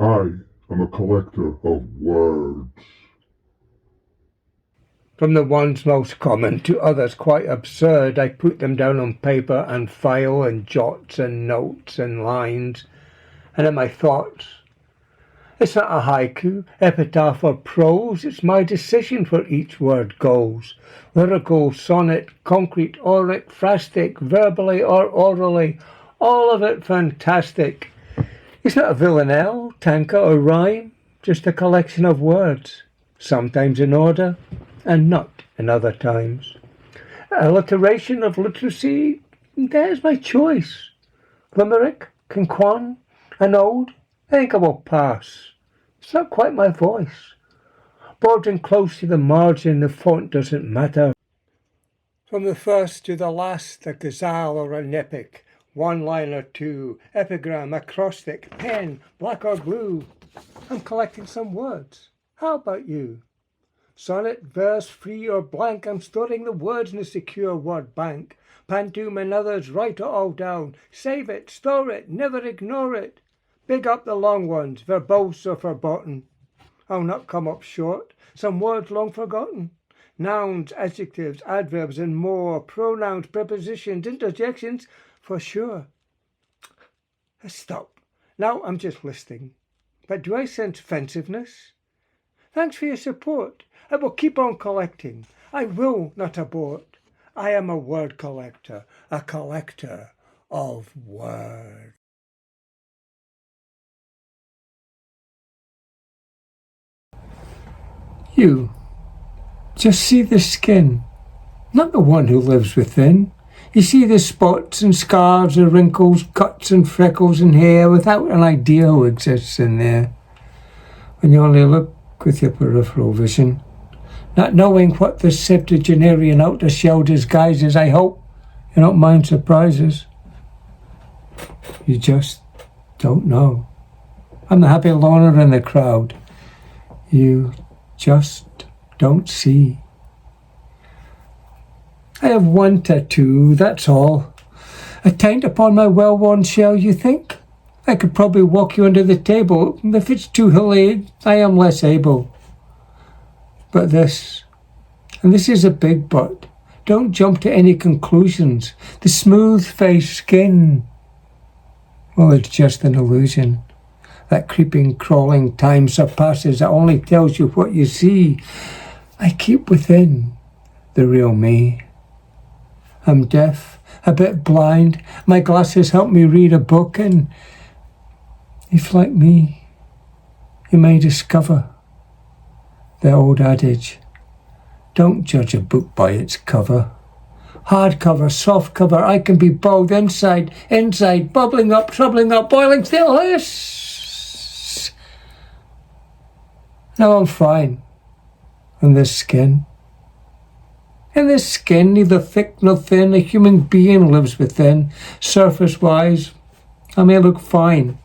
I am a collector of words. From the ones most common to others quite absurd, I put them down on paper and file and jots and notes and lines, and in my thoughts. It's not a haiku, epitaph or prose, it's my decision where each word goes. Lyrical, sonnet, concrete, auric, phrastic, verbally or orally, all of it fantastic. It's not a villanelle, tanka or rhyme, just a collection of words, sometimes in order and not in other times. Alliteration of literacy, there's my choice. Limerick, Conquan, an ode, I think I will pass. It's not quite my voice. Bordering close to the margin, the font doesn't matter. From the first to the last, a ghazal or an epic, one line or two, epigram, acrostic, pen, black or blue. I'm collecting some words. How about you? Sonnet, verse, free or blank, I'm storing the words in a secure word bank. Pantoum and others, write it all down. Save it, store it, never ignore it. Big up the long ones, verbose or forgotten. I'll not come up short, some words long forgotten. Nouns, adjectives, adverbs and more, pronouns, prepositions, interjections, for sure. Stop. Now I'm just listening. But do I sense offensiveness? Thanks for your support. I will keep on collecting. I will not abort. I am a word collector, a collector of words. You just see the skin, not the one who lives within. You see the spots and scars and wrinkles, cuts and freckles and hair without an idea who exists in there. When you only look with your peripheral vision, not knowing what the septuagenarian outer shell disguises, I hope you don't mind surprises. You just don't know. I'm the happy loner in the crowd. You just don't see. I have one tattoo, that's all. A taint upon my well-worn shell, you think? I could probably walk you under the table. If it's too hilly, I am less able. But this, and this is a big but, don't jump to any conclusions. The smooth-faced skin, well, it's just an illusion. That creeping, crawling time surpasses, it only tells you what you see. I keep within the real me. I'm deaf, a bit blind. My glasses help me read a book, and if, like me, you may discover the old adage, don't judge a book by its cover. Hard cover, soft cover, I can be both, inside, bubbling up, troubling up, boiling still, hiss. Now I'm fine. In this skin. In this skin, neither thick nor thin, a human being lives within. Surface-wise, I may look fine.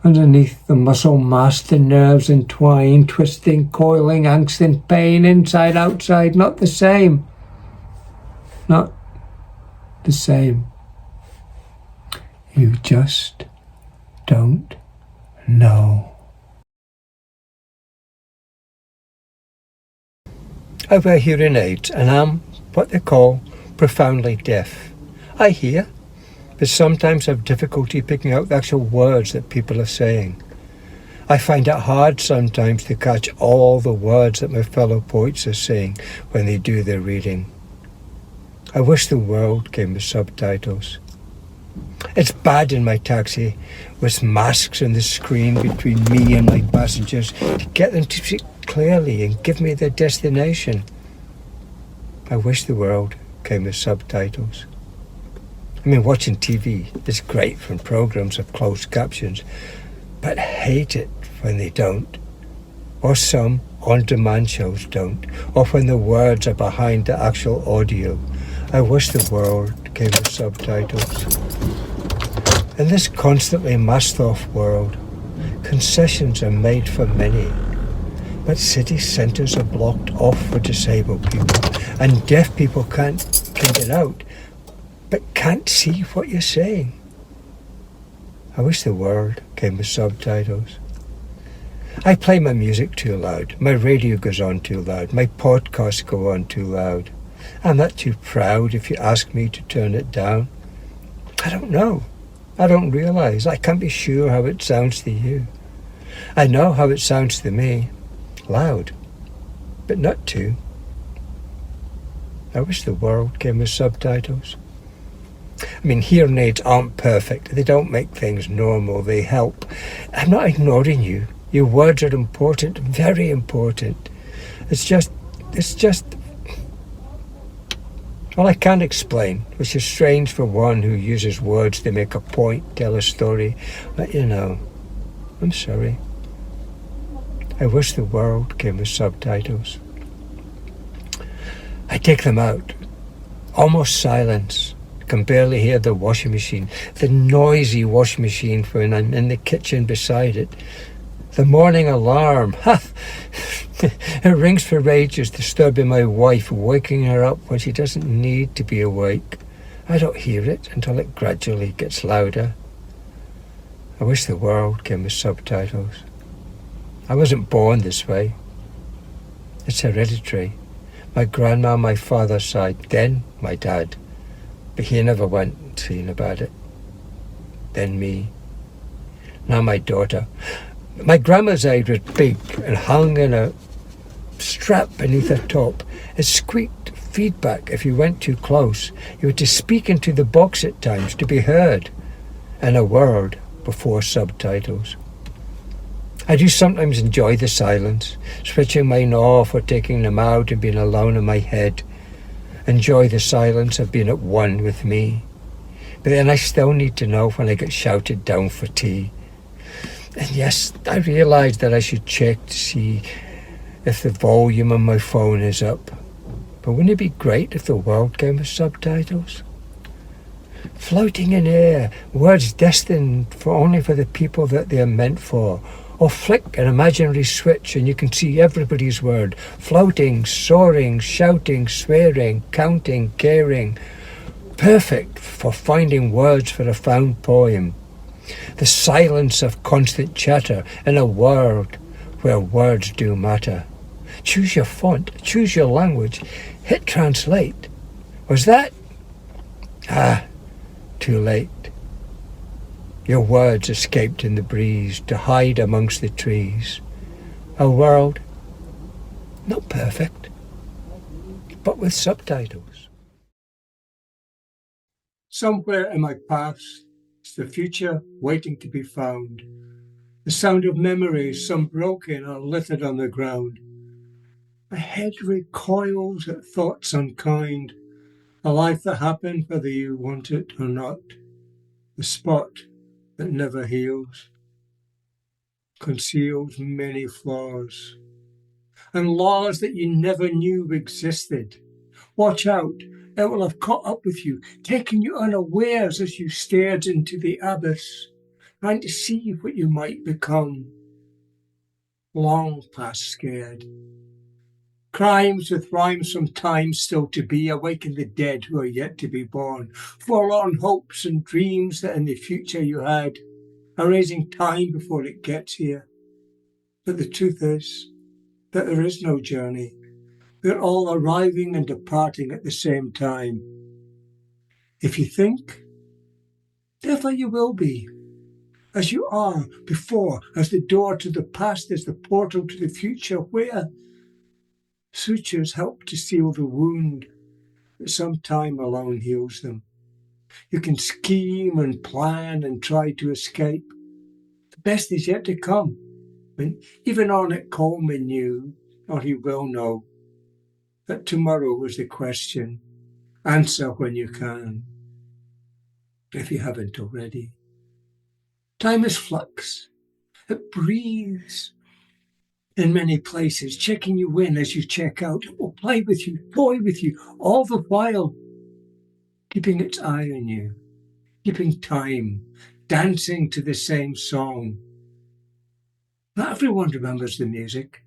Underneath the muscle mass, the nerves entwine, twisting, coiling, angst and pain, inside, outside, not the same. Not the same. You just don't know. I wear hearing aids and am what they call profoundly deaf. I hear, but sometimes have difficulty picking out the actual words that people are saying. I find it hard sometimes to catch all the words that my fellow poets are saying when they do their reading. I wish the world came with subtitles. It's bad in my taxi, with masks on the screen between me and my passengers to get them to see clearly and give me their destination. I wish the world came with subtitles. I mean, watching TV is great when programs have closed captions, but hate it when they don't. Or some on-demand shows don't, or when the words are behind the actual audio. I wish the world came with subtitles. In this constantly masked-off world, concessions are made for many, but city centres are blocked off for disabled people, and deaf people can't get out, but can't see what you're saying. I wish the world came with subtitles. I play my music too loud. My radio goes on too loud. My podcasts go on too loud. I'm not too proud if you ask me to turn it down. I don't know. I don't realise. I can't be sure how it sounds to you. I know how it sounds to me. Loud. But not too. I wish the world came with subtitles. I mean, hearing aids aren't perfect. They don't make things normal. They help. I'm not ignoring you. Your words are important, very important. It's just, well, I can't explain, which is strange for one who uses words to make a point, tell a story. But I'm sorry. I wish the world came with subtitles. I take them out. Almost silence. Can barely hear the washing machine, the noisy washing machine when I'm in the kitchen beside it. The morning alarm, it rings for ages, disturbing my wife, waking her up when she doesn't need to be awake. I don't hear it until it gradually gets louder. I wish the world came with subtitles. I wasn't born this way. It's hereditary. My grandma on my father's side, then my dad. But he never went seeing about it. Then me. Now my daughter. My grandma's eyes was big and hung in a strap beneath her top. It squeaked feedback if you went too close. You had to speak into the box at times to be heard. And a word before subtitles. I do sometimes enjoy the silence, switching mine off or taking them out and being alone in my head. Enjoy the silence of being at one with me. But then I still need to know when I get shouted down for tea. And yes, I realise that I should check to see if the volume on my phone is up. But wouldn't it be great if the world came with subtitles? Floating in air, words destined only for the people that they are meant for. Or flick an imaginary switch and you can see everybody's word. Floating, soaring, shouting, swearing, counting, caring. Perfect for finding words for a found poem. The silence of constant chatter in a world where words do matter. Choose your font, choose your language, hit translate. Was that? Too late. Your words escaped in the breeze to hide amongst the trees. A world, not perfect, but with subtitles. Somewhere in my past, it's the future waiting to be found. The sound of memories, some broken or littered on the ground. My head recoils at thoughts unkind, a life that happened whether you want it or not. The spot that never heals, conceals many flaws, and laws that you never knew existed. Watch out, it will have caught up with you, taking you unawares as you stared into the abyss, trying to see what you might become. Long past scared. Crimes with rhymes from times still to be awaken the dead who are yet to be born. Forlorn hopes and dreams that in the future you had, erasing time before it gets here. But the truth is that there is no journey. We're all arriving and departing at the same time. If you think, therefore you will be. As you are before, as the door to the past is the portal to the future, where sutures help to seal the wound, but some time alone heals them. You can scheme and plan and try to escape. The best is yet to come. And even Ornette Coleman knew, or he will know, that tomorrow was the question. Answer when you can, if you haven't already. Time is flux. It breathes in many places, checking you in as you check out. It will play with you, toy with you, all the while keeping its eye on you, keeping time, dancing to the same song. Not everyone remembers the music,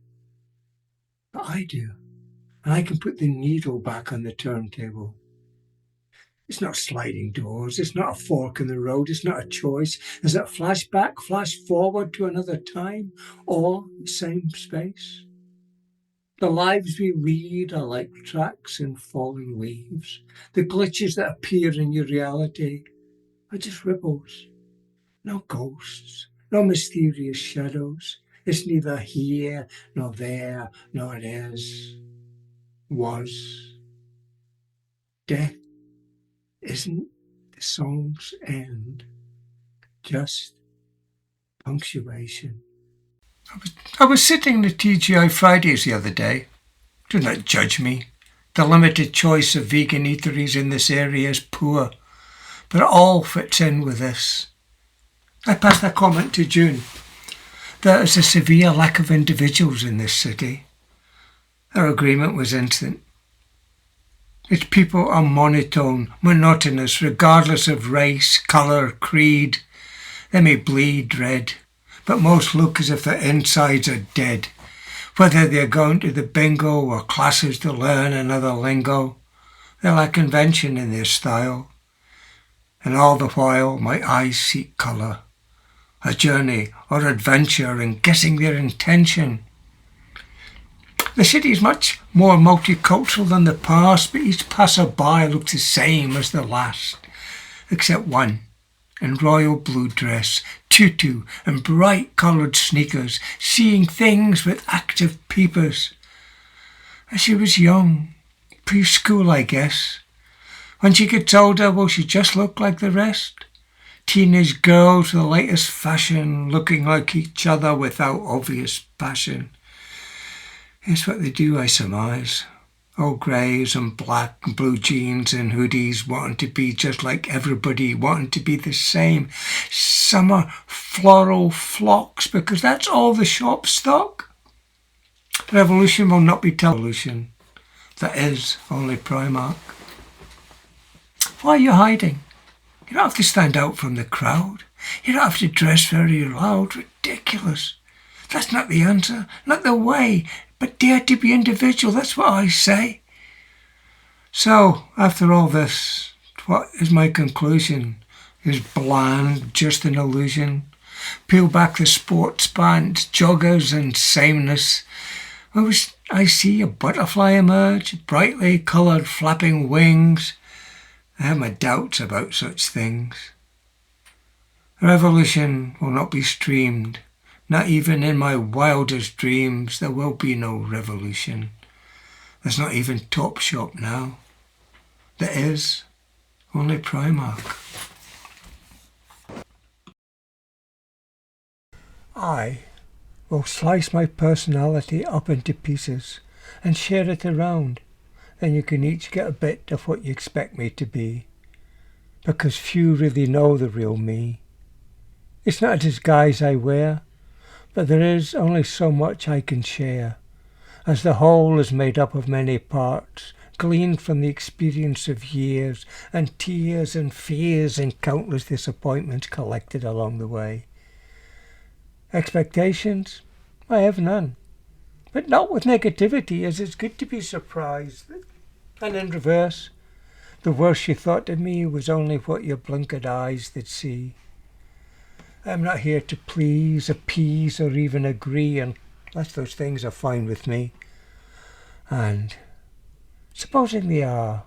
but I do. And I can put the needle back on the turntable. It's not sliding doors, it's not a fork in the road, it's not a choice. Is it flashback, flash forward to another time, or the same space? The lives we lead are like tracks in falling waves. The glitches that appear in your reality are just ripples, no ghosts, no mysterious shadows. It's neither here, nor there, nor it is, was. Death isn't the song's end, just punctuation. I was sitting in the TGI Fridays the other day. Do not judge me. The limited choice of vegan eateries in this area is poor, but it all fits in with this. I passed a comment to June. There is a severe lack of individuals in this city. Our agreement was instant. Its people are monotone, monotonous, regardless of race, colour, creed. They may bleed red, but most look as if their insides are dead. Whether they're going to the bingo or classes to learn another lingo, they lack convention in their style. And all the while my eyes seek colour, a journey or adventure in guessing their intention. The city is much more multicultural than the past, but each passer-by looks the same as the last, except one in royal blue dress, tutu and bright-coloured sneakers, seeing things with active peepers. As she was young, preschool I guess. When she gets older, will she just look like the rest? Teenage girls with the latest fashion, looking like each other without obvious passion. It's what they do, I surmise. All greys and black and blue jeans and hoodies, wanting to be just like everybody, wanting to be the same. Summer floral flocks, because that's all the shops stock. Revolution will not be television. That is only Primark. Why are you hiding? You don't have to stand out from the crowd. You don't have to dress very loud. Ridiculous. That's not the answer, not the way. But dare to be individual, that's what I say. So, after all this, what is my conclusion? Is bland just an illusion? Peel back the sports pants, joggers and sameness. I see a butterfly emerge, brightly coloured flapping wings. I have my doubts about such things. A revolution will not be streamed. Not even in my wildest dreams there will be no revolution. There's not even Topshop now. There is only Primark. I will slice my personality up into pieces and share it around. Then you can each get a bit of what you expect me to be. Because few really know the real me. It's not a disguise I wear. But there is only so much I can share, as the whole is made up of many parts, gleaned from the experience of years, and tears and fears and countless disappointments collected along the way. Expectations? I have none, but not with negativity, as it's good to be surprised. And in reverse, the worst you thought of me was only what your blinkered eyes did see. I'm not here to please, appease, or even agree, unless those things are fine with me. And supposing they are,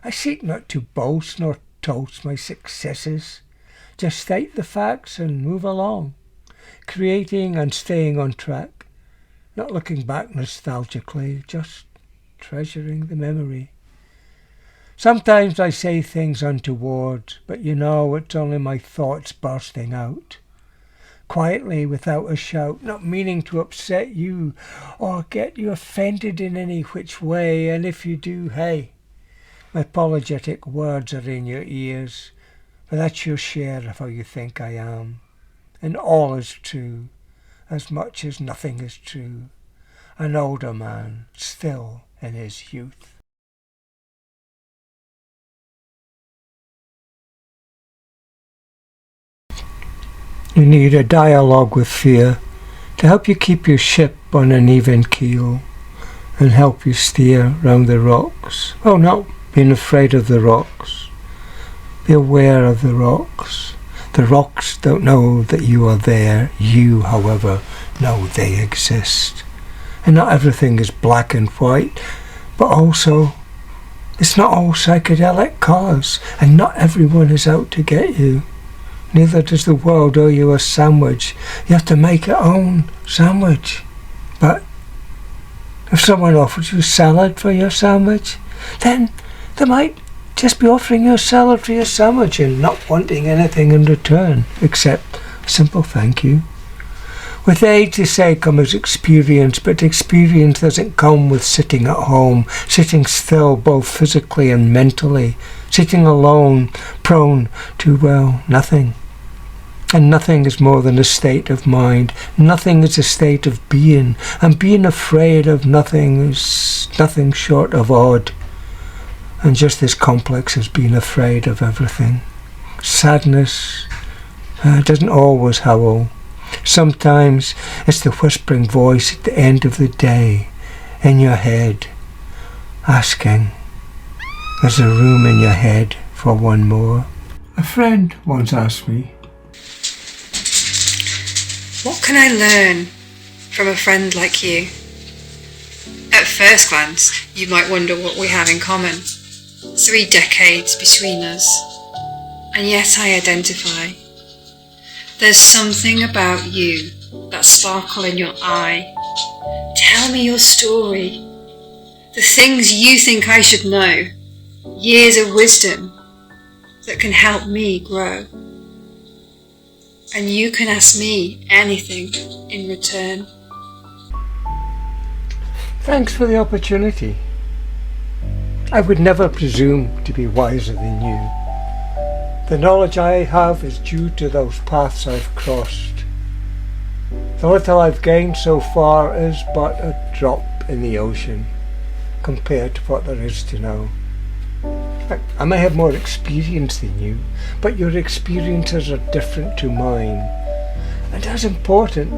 I seek not to boast nor toast my successes, just state the facts and move along, creating and staying on track, not looking back nostalgically, just treasuring the memory. Sometimes I say things untoward, but you know it's only my thoughts bursting out. Quietly, without a shout, not meaning to upset you or get you offended in any which way, and if you do, hey, my apologetic words are in your ears, but that's your share of how you think I am. And all is true, as much as nothing is true. An older man, still in his youth. You need a dialogue with fear to help you keep your ship on an even keel and help you steer round the rocks. Oh no, being afraid of the rocks. Be aware of the rocks. The rocks don't know that you are there. You, however, know they exist. And not everything is black and white, but also it's not all psychedelic colours, and not everyone is out to get you. Neither does the world owe you a sandwich. You have to make your own sandwich. But if someone offers you salad for your sandwich, then they might just be offering you a salad for your sandwich and not wanting anything in return, except a simple thank you. With age, they say, comes experience, but experience doesn't come with sitting at home, sitting still both physically and mentally, sitting alone, prone to, well, nothing. And nothing is more than a state of mind. Nothing is a state of being, and being afraid of nothing is nothing short of odd, and just as complex as being afraid of everything. Sadness doesn't always howl. Sometimes it's the whispering voice at the end of the day in your head, asking, there's a room in your head for one more. A friend once asked me, what can I learn from a friend like you? At first glance, you might wonder what we have in common. 3 decades between us. And yet I identify. There's something about you, that sparkle in your eye. Tell me your story. The things you think I should know. Years of wisdom that can help me grow. And you can ask me anything in return. Thanks for the opportunity. I would never presume to be wiser than you. The knowledge I have is due to those paths I've crossed. The little I've gained so far is but a drop in the ocean compared to what there is to know. I may have more experience than you, but your experiences are different to mine. And as important,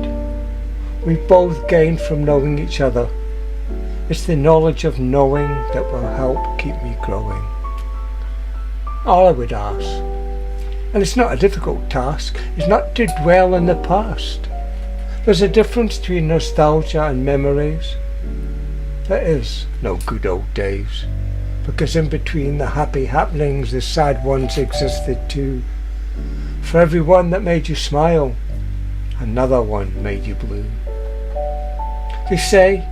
we both gained from knowing each other. It's the knowledge of knowing that will help keep me growing. All I would ask, and it's not a difficult task, is not to dwell in the past. There's a difference between nostalgia and memories. There is no good old days, because in between the happy happenings the sad ones existed too. For every one that made you smile, another one made you blue. They say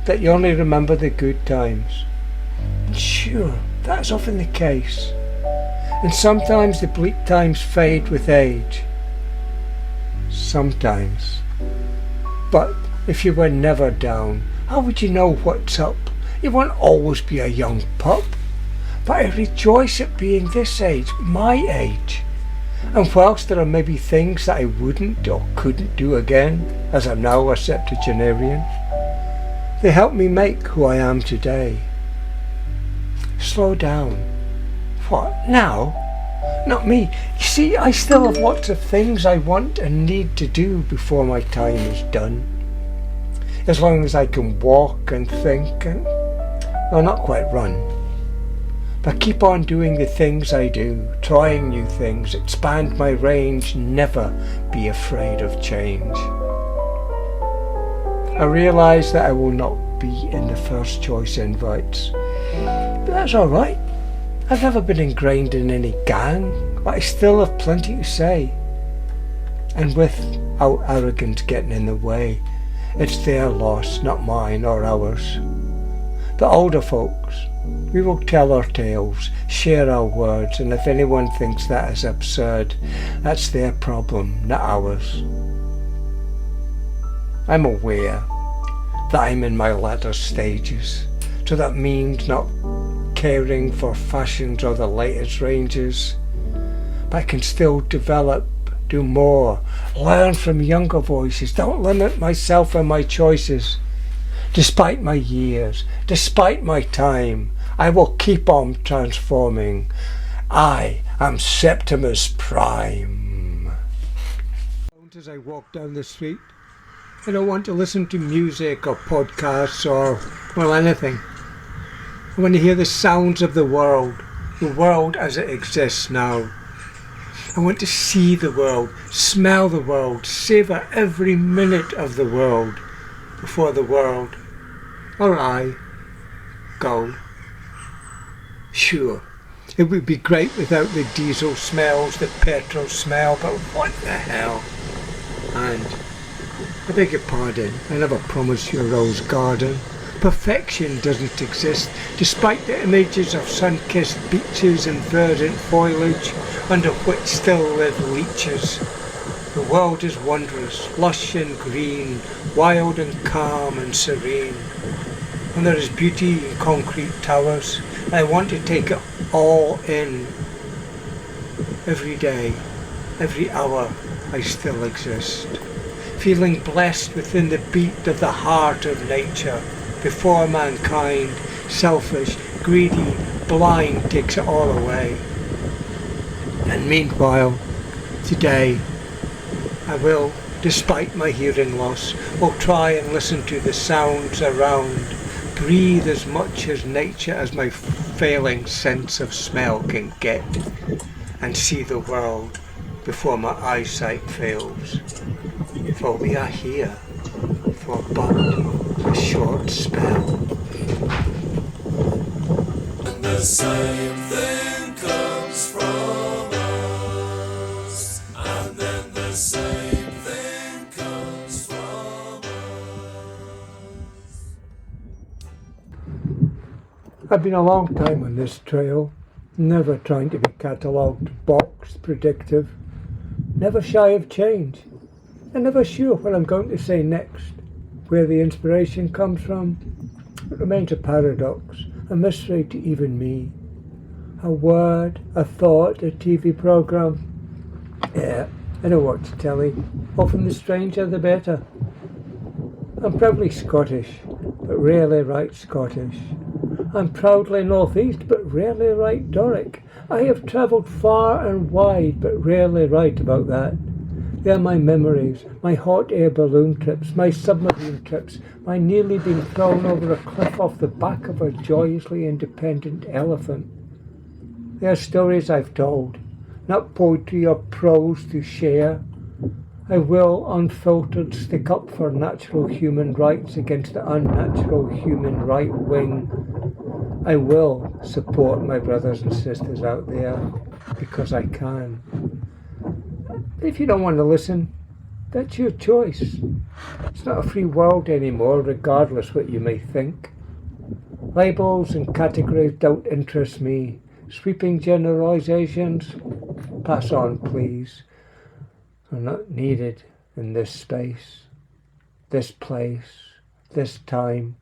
that you only remember the good times. And sure, that's often the case. And sometimes the bleak times fade with age. Sometimes. But if you were never down, how would you know what's up? You won't always be a young pup. But I rejoice at being this age, my age. And whilst there are maybe things that I wouldn't or couldn't do again, as I'm now a septuagenarian, they help me make who I am today. Slow down. What, now? Not me. You see, I still have lots of things I want and need to do before my time is done. As long as I can walk and think and, well, not quite run, but keep on doing the things I do, trying new things, expand my range, never be afraid of change. I realise that I will not be in the first choice invites, but that's all right. I've never been ingrained in any gang, but I still have plenty to say. And without arrogance getting in the way, it's their loss, not mine or ours. The older folks, we will tell our tales, share our words, and if anyone thinks that is absurd, that's their problem, not ours. I'm aware that I'm in my latter stages, so that means not caring for fashions or the latest ranges, but I can still develop, do more, learn from younger voices, don't limit myself and my choices. Despite my years, despite my time, I will keep on transforming. I am Septimus Prime. As I walk down the street, I don't want to listen to music or podcasts or, well, anything. I want to hear the sounds of the world as it exists now. I want to see the world, smell the world, savour every minute of the world before the world, or I, go. Sure, it would be great without the diesel smells, the petrol smell, but what the hell? And, I beg your pardon, I never promised you a rose garden. Perfection doesn't exist, despite the images of sun-kissed beaches and verdant foliage, under which still live leeches. The world is wondrous, lush and green, wild and calm and serene. And there is beauty in concrete towers, and I want to take it all in. Every day, every hour, I still exist, feeling blessed within the beat of the heart of nature, before mankind, selfish, greedy, blind, takes it all away. And meanwhile, today, I will, despite my hearing loss, will try and listen to the sounds around, breathe as much as nature as my failing sense of smell can get, and see the world before my eyesight fails. For we are here for but a short spell. And the same thing comes from us, and then the same thing comes from us. I've been a long time on this trail, never trying to be catalogued, boxed, predictive, never shy of change, and never sure what I'm going to say next, where the inspiration comes from. It remains a paradox, a mystery to even me. A word, a thought, a TV programme. Yeah, I don't watch telly. Often the stranger the better. I'm proudly Scottish, but rarely right Scottish. I'm proudly North East, but rarely right Doric. I have travelled far and wide, but rarely right about that. They are my memories, my hot air balloon trips, my submarine trips, my nearly being thrown over a cliff off the back of a joyously independent elephant. They are stories I've told, not poetry or prose to share. I will, unfiltered, stick up for natural human rights against the unnatural human right wing. I will support my brothers and sisters out there, because I can. If you don't want to listen, that's your choice. It's not a free world anymore, regardless what you may think. Labels and categories don't interest me. Sweeping generalizations, pass on please. Are not needed in this space, this place, this time.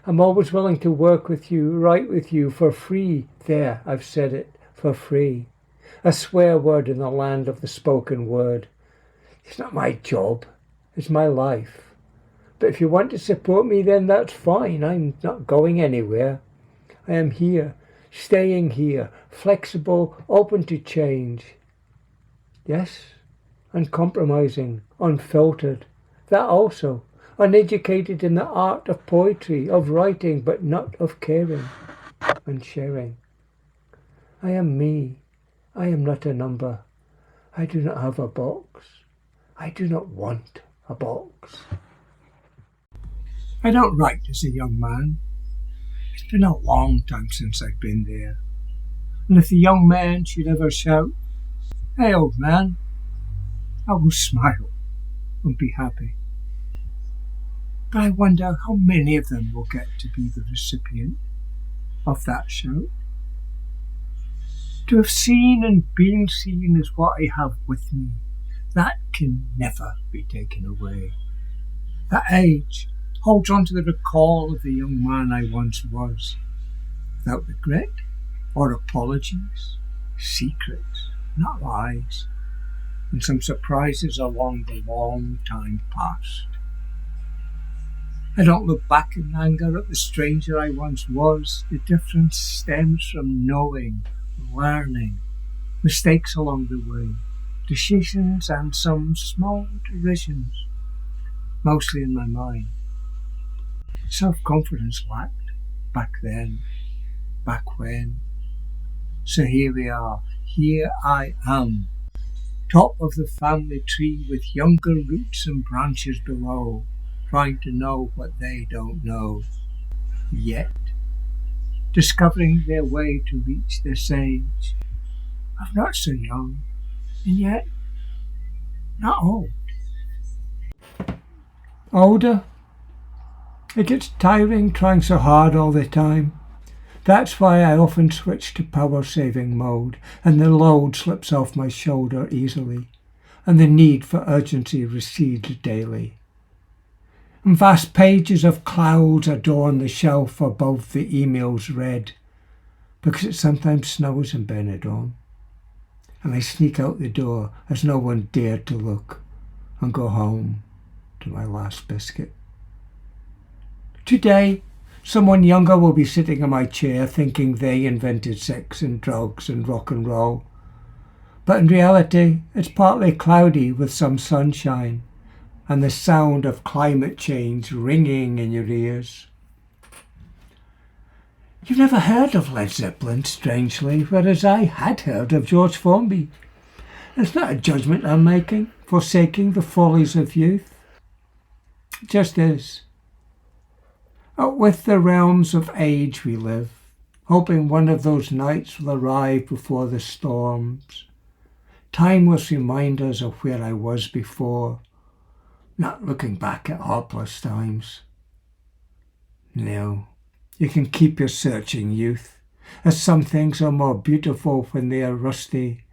I'm always willing to work with you, write with you for free. There, I've said it, for free. A swear word in the land of the spoken word. It's not my job, it's my life. But if you want to support me, then that's fine. I'm not going anywhere. I am here, staying here, flexible, open to change. Yes, uncompromising, unfiltered. That also. Uneducated in the art of poetry, of writing, but not of caring and sharing. I am me. I am not a number. I do not have a box. I do not want a box. I don't write as a young man. It's been a long time since I've been there. And if the young man should ever shout, "Hey, old man," I will smile and be happy. But I wonder how many of them will get to be the recipient of that shout. To have seen and been seen is what I have with me. That can never be taken away. That age holds on to the recall of the young man I once was, without regret or apologies, secrets, not lies, and some surprises along the long time past. I don't look back in anger at the stranger I once was. The difference stems from knowing, learning, mistakes along the way, decisions and some small derisions, mostly in my mind. Self-confidence lacked, back then, back when. So here we are, here I am, top of the family tree with younger roots and branches below, trying to know what they don't know yet, discovering their way to reach this age. I'm not so young, and yet not old. Older? It gets tiring trying so hard all the time. That's why I often switch to power saving mode, and the load slips off my shoulder easily, and the need for urgency recedes daily. And vast pages of clouds adorn the shelf above the emails read, because it sometimes snows in Benidorm. And I sneak out the door as no one dared to look, and go home to my last biscuit. Today, someone younger will be sitting in my chair thinking they invented sex and drugs and rock and roll. But in reality, it's partly cloudy with some sunshine and the sound of climate change ringing in your ears. You've never heard of Led Zeppelin, strangely, whereas I had heard of George Formby. It's not a judgment I'm making, forsaking the follies of youth. It just is. With the realms of age we live, hoping one of those nights will arrive before the storms. Timeless reminders of where I was before, not looking back at hopeless times. No, you can keep your searching, youth, as some things are more beautiful when they are rusty,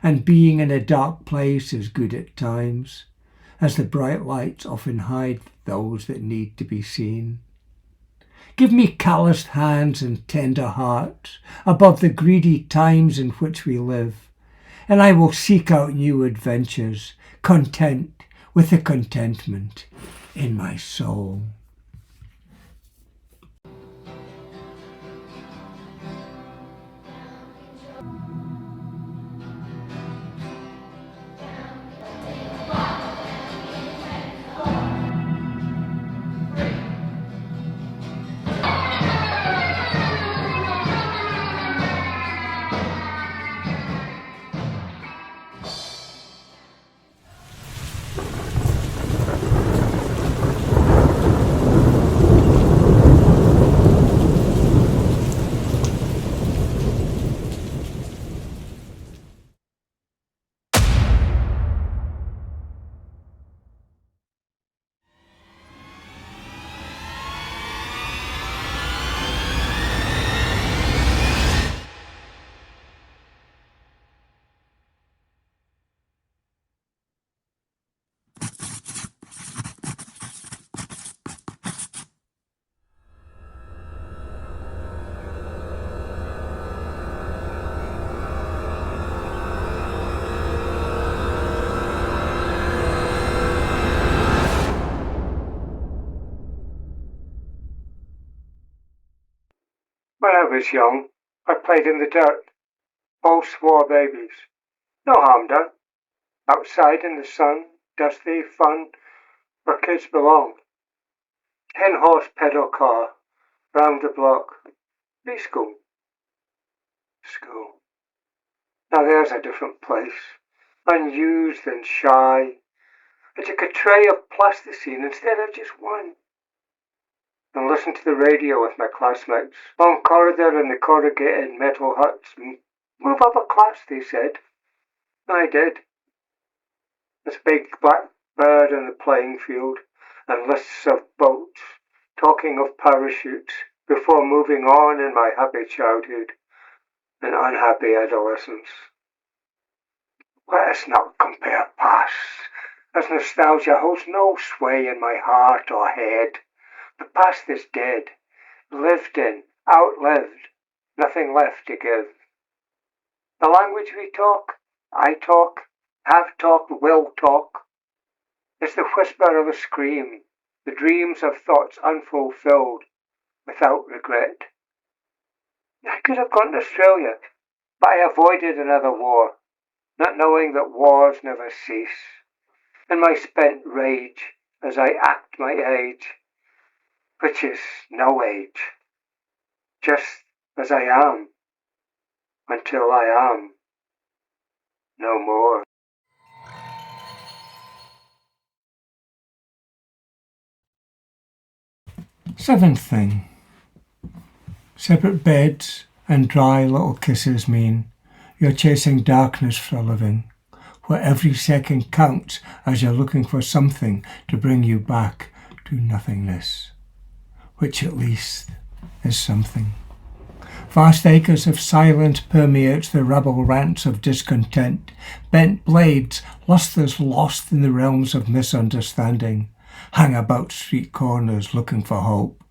and being in a dark place is good at times, as the bright lights often hide those that need to be seen. Give me calloused hands and tender hearts above the greedy times in which we live, and I will seek out new adventures, content with the contentment in my soul. When I was young, I played in the dirt. Post-war babies. No harm done. Outside in the sun, dusty fun where kids belong. 10-horse pedal car, round the block. Preschool. School. Now there's a different place. Unused and shy. I took a tray of plasticine instead of just one. And listened to the radio with my classmates. Long corridor in the corrugated metal huts. Move up a class, they said. And I did. This big black bird in the playing field, and lists of boats, talking of parachutes, before moving on in my happy childhood and unhappy adolescence. Let us not compare pasts, as nostalgia holds no sway in my heart or head. The past is dead, lived in, outlived, nothing left to give. The language we talk, I talk, have talked, will talk, is the whisper of a scream, the dreams of thoughts unfulfilled, without regret. I could have gone to Australia, but I avoided another war, not knowing that wars never cease. In my spent rage, as I act my age, which is no age. just as I am, until I am no more. Seventh thing. Separate beds and dry little kisses mean you're chasing darkness for a living, where every second counts as you're looking for something to bring you back to nothingness, which at least is something. Vast acres of silence permeates the rebel rants of discontent, bent blades, lustres lost in the realms of misunderstanding, hang about street corners looking for hope.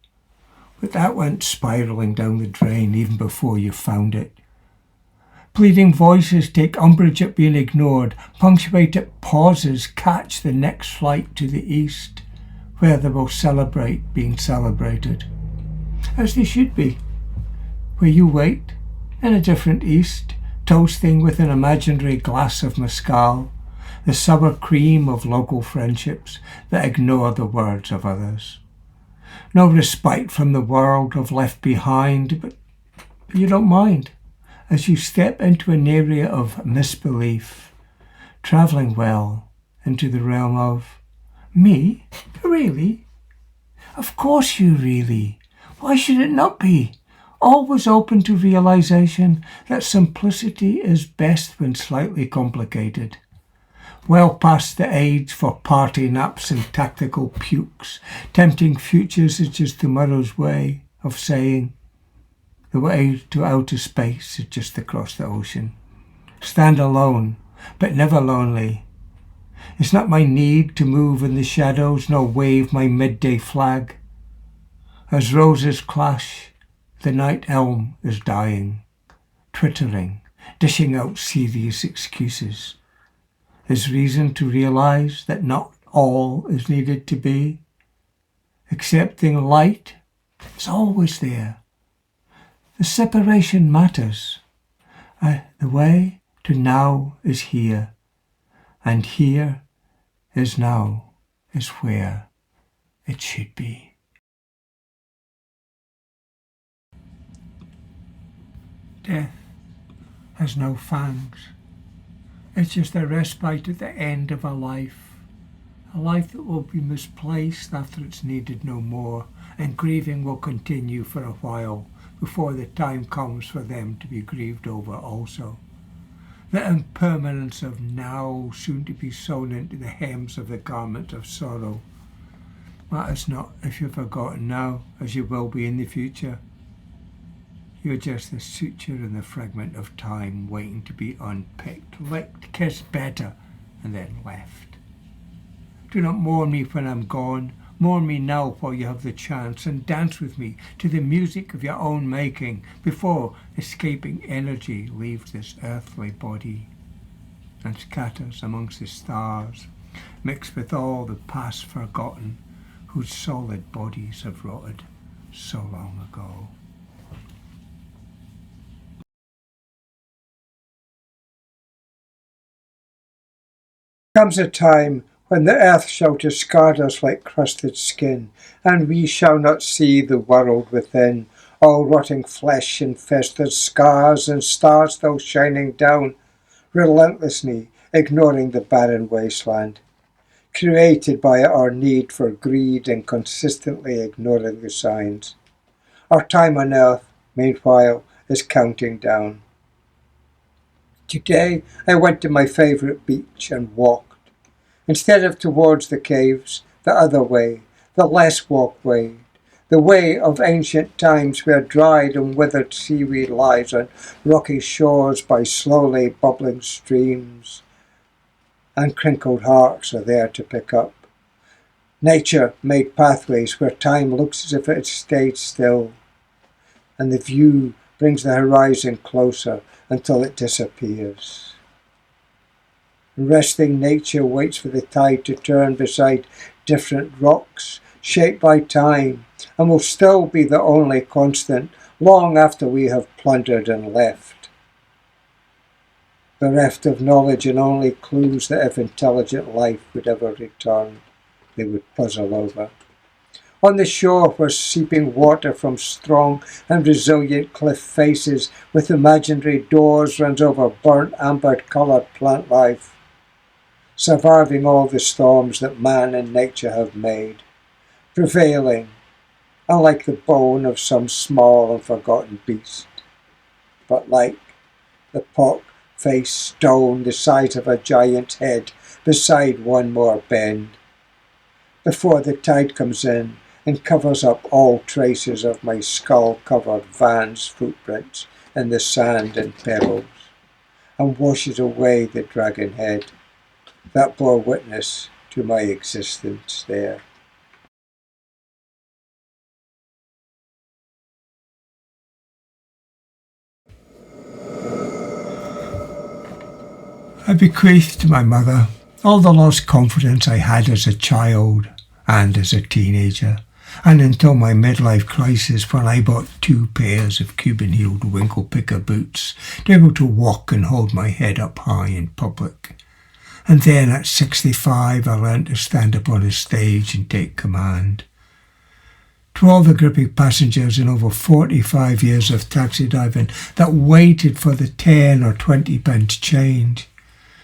But that went spiralling down the drain even before you found it. Pleading voices take umbrage at being ignored, punctuated pauses catch the next flight to the east, where they will celebrate being celebrated, as they should be, where you wait in a different east, toasting with an imaginary glass of mezcal, the sour cream of local friendships that ignore the words of others. No respite from the world of left behind, but you don't mind as you step into an area of misbelief, travelling well into the realm of me? Really? Of course you really. Why should it not be? Always open to realization that simplicity is best when slightly complicated. Well past the age for party naps and tactical pukes, tempting futures is just tomorrow's way of saying the way to outer space is just across the ocean. Stand alone, but never lonely. It's not my need to move in the shadows nor wave my midday flag. As roses clash, the night elm is dying, twittering, dishing out serious excuses. There's reason to realize that not all is needed to be. Accepting light is always there. The separation matters. The way to now is here, and here is now is where it should be. Death has no fangs. It's just a respite at the end of a life that will be misplaced after it's needed no more, and grieving will continue for a while before the time comes for them to be grieved over also. The impermanence of now, soon to be sewn into the hems of the garment of sorrow, matters not if you're forgotten now, as you will be in the future. You're just the suture in the fragment of time waiting to be unpicked, licked, kissed better, and then left. Do not mourn me when I'm gone. Mourn me now while you have the chance, and dance with me to the music of your own making before escaping energy leaves this earthly body and scatters amongst the stars, mixed with all the past forgotten whose solid bodies have rotted so long ago. Comes a time when the earth shall discard us like crusted skin, and we shall not see the world within, all rotting flesh infested scars and stars still shining down, relentlessly ignoring the barren wasteland, created by our need for greed and consistently ignoring the signs. Our time on earth, meanwhile, is counting down. Today I went to my favourite beach and walked. Instead of towards the caves, the other way, the less walkway, the way of ancient times where dried and withered seaweed lies on rocky shores by slowly bubbling streams, and crinkled hearts are there to pick up. Nature made pathways where time looks as if it had stayed still, and the view brings the horizon closer until it disappears. Resting nature waits for the tide to turn beside different rocks, shaped by time, and will still be the only constant long after we have plundered and left. Bereft of knowledge and only clues that if intelligent life would ever return, they would puzzle over. On the shore was seeping water from strong and resilient cliff faces with imaginary doors runs over burnt amber-coloured plant life, surviving all the storms that man and nature have made, prevailing, unlike the bone of some small and forgotten beast, but like the pock-faced stone the size of a giant's head beside one more bend, before the tide comes in and covers up all traces of my skull-covered van's footprints in the sand and pebbles, and washes away the dragon head that bore witness to my existence there. I bequeathed to my mother all the lost confidence I had as a child and as a teenager, and until my midlife crisis when I bought 2 pairs of Cuban-heeled winkle-picker boots to be able to walk and hold my head up high in public. And then at 65 I learned to stand up on a stage and take command. To all the gripping passengers in over 45 years of taxi driving that waited for the 10 or 20 pence change,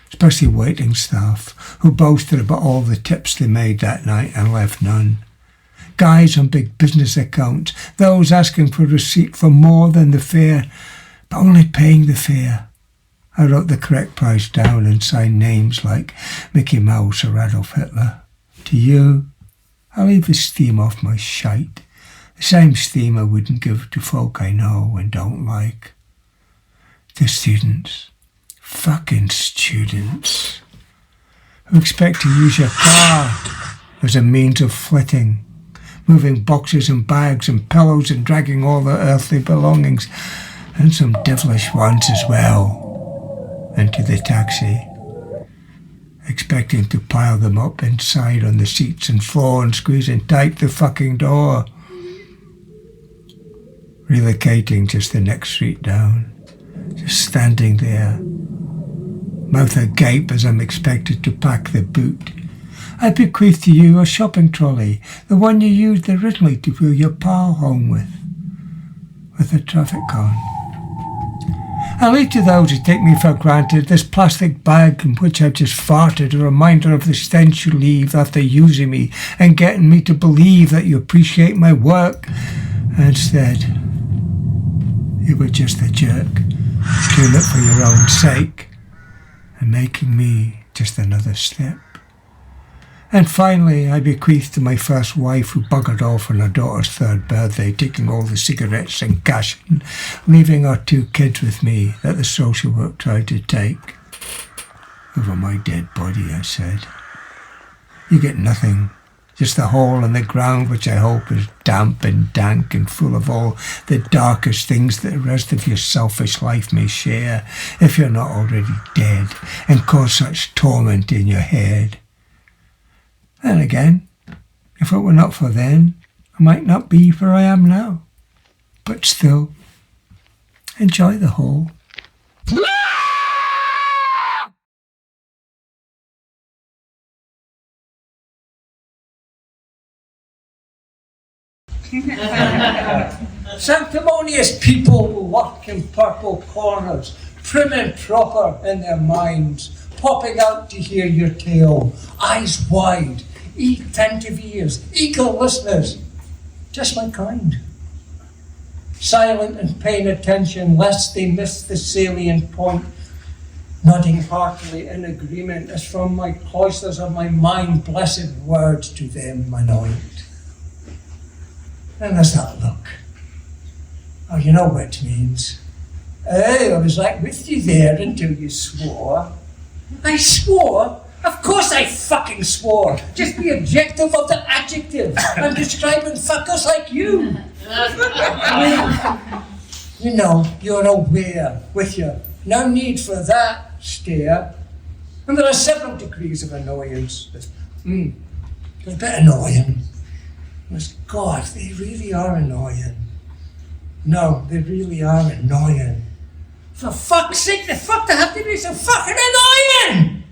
especially waiting staff who boasted about all the tips they made that night and left none. Guys on big business accounts, those asking for a receipt for more than the fare, but only paying the fare. I wrote the correct price down and signed names like Mickey Mouse or Adolf Hitler. To you, I leave the steam off my shite, the same steam I wouldn't give to folk I know and don't like. The students, fucking students, who expect to use your car as a means of flitting, moving boxes and bags and pillows and dragging all their earthly belongings, and some devilish ones as well, into the taxi, expecting to pile them up inside on the seats and floor and squeezing tight the fucking door. Relocating just the next street down, just standing there, mouth agape as I'm expected to pack the boot. I bequeath to you a shopping trolley, the one you used originally to wheel your pal home with a traffic cone. I leave to those who take me for granted this plastic bag in which I've just farted, a reminder of the stench you leave after using me and getting me to believe that you appreciate my work. Instead, you were just a jerk, doing it for your own sake, and making me just another step. And finally, I bequeath to my first wife who buggered off on her daughter's 3rd birthday, taking all the cigarettes and cash and leaving her 2 kids with me that the social work tried to take. Over my dead body, I said. You get nothing, just a hole in the ground which I hope is damp and dank and full of all the darkest things that the rest of your selfish life may share if you're not already dead and cause such torment in your head. Then again, if it were not for then, I might not be where I am now. But still, enjoy the hole. Sanctimonious people who work in purple corners, prim and proper in their minds, popping out to hear your tale, eyes wide, attentive ears, eager listeners, just my kind. Silent and paying attention lest they miss the salient point, nodding heartily in agreement as from my cloisters of my mind blessed words to them anoint. And there's that look. Oh, you know what it means. Oh, I was like with you there until you swore. I swore? Of course I fucking swore. Just the objective of the adjective. I'm describing fuckers like you. You know, you're aware with you. No need for that stare. And there are several degrees of annoyance. There's a bit annoying. There's, God, they really are annoying. No, they really are annoying. For fuck's sake, the fuck they have to be so fucking annoying!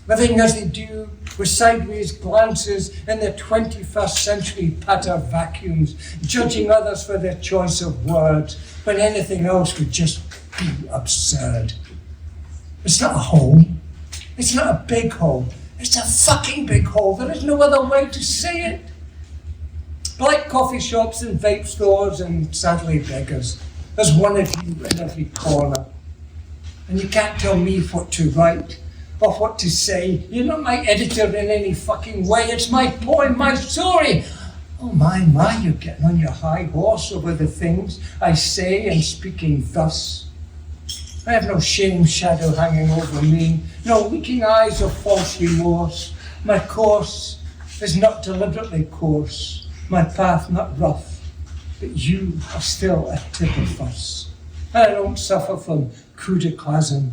Living as they do with sideways glances in their 21st century patter vacuums, judging others for their choice of words, when anything else would just be absurd. It's not a hole. It's not a big hole. It's a fucking big hole. There is no other way to say it. Like coffee shops and vape stores and sadly beggars, there's one of you in every corner. And you can't tell me what to write or what to say. You're not my editor in any fucking way. It's my poem, my story. Oh my, you're getting on your high horse over the things I say and speaking thus. I have no shame shadow hanging over me, no leaking eyes of false remorse. My course is not deliberately coarse, my path not rough, but you are still a tip of fuss. I don't suffer from coup de clasm.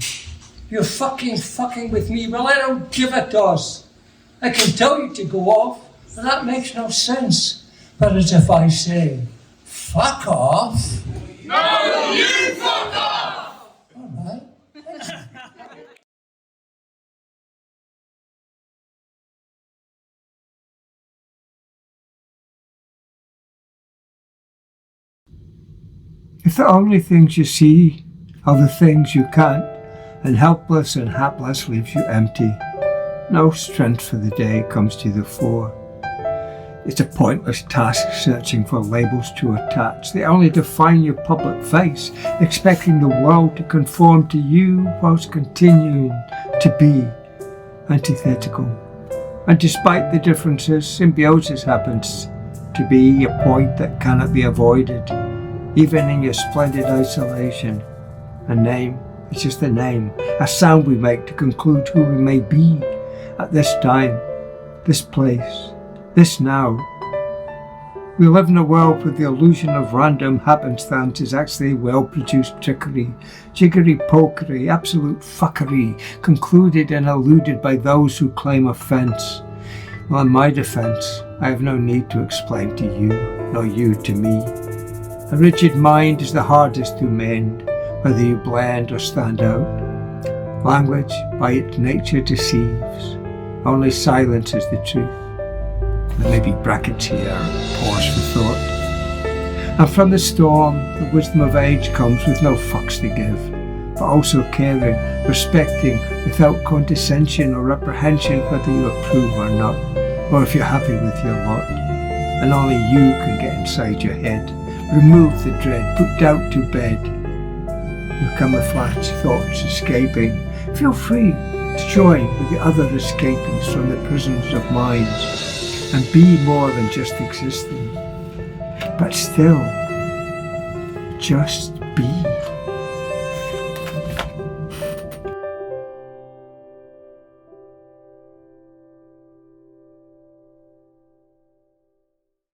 You're fucking with me, well I don't give a toss. I can tell you to go off, but that makes no sense. But as if I say, fuck off. No, you fuck off! All right. If the only things you see are the things you can't, and helpless and hapless leaves you empty, no strength for the day comes to the fore. It's a pointless task searching for labels to attach. They only define your public face, expecting the world to conform to you whilst continuing to be antithetical. And despite the differences, symbiosis happens to be a point that cannot be avoided, even in your splendid isolation. A name is just a name, a sound we make to conclude who we may be at this time, this place, this now. We live in a world where the illusion of random happenstance is actually well-produced trickery, jiggery-pokery, absolute fuckery, concluded and eluded by those who claim offence. Well, in my defence, I have no need to explain to you, nor you to me. A rigid mind is the hardest to mend, whether you blend or stand out. Language, by its nature, deceives. Only silence is the truth. There may be brackets here, pause for thought. And from the storm, the wisdom of age comes with no fucks to give, but also caring, respecting, without condescension or apprehension whether you approve or not, or if you're happy with your lot. And only you can get inside your head, remove the dread, put doubt to bed. Your camouflage thoughts escaping, feel free to join with the other escapings from the prisons of minds, and be more than just existing, but still just be.